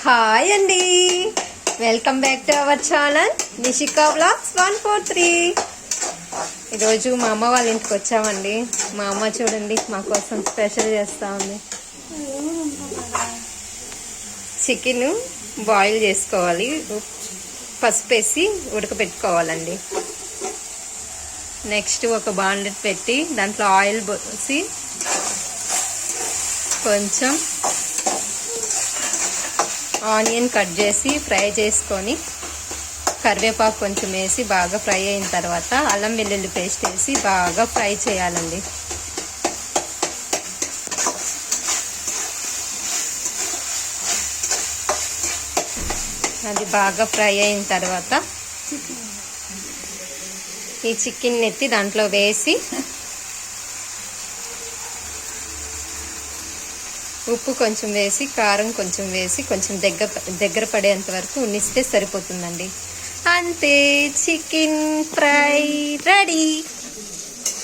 Hi అండి, welcome back to our channel Nishika vlogs 143. ఈరోజు మా అమ్మ వాళ్ళ ఇంటికి వచ్చామండి. మా అమ్మ చూడండి మా కోసం స్పెషల్ చేస్తూ ఉంది. చికెన్ బాయిల్ చేసుకోవాలి, పసుపు వేసి ఉడకబెట్టుకోవాలండి. నెక్స్ట్ ఒక బాండెట్ పెట్టి దాంట్లో ఆయిల్ పోసి కొంచెం ఆనియన్ కట్ చేసి ఫ్రై చేసుకొని కరివేపాకు కొంచెం వేసి బాగా ఫ్రై అయిన తర్వాత అల్లం వెల్లుల్లి పేస్ట్ వేసి బాగా ఫ్రై చేయాలండి. అది బాగా ఫ్రై అయిన తర్వాత ఈ చికెన్ ఎత్తి దాంట్లో వేసి ఉప్పు కొంచెం వేసి కారం కొంచెం వేసి కొంచెం దగ్గర పడేంత వరకు ఉనిస్తే సరిపోతుందండి. అంతే, చికెన్ ఫ్రై రెడీ.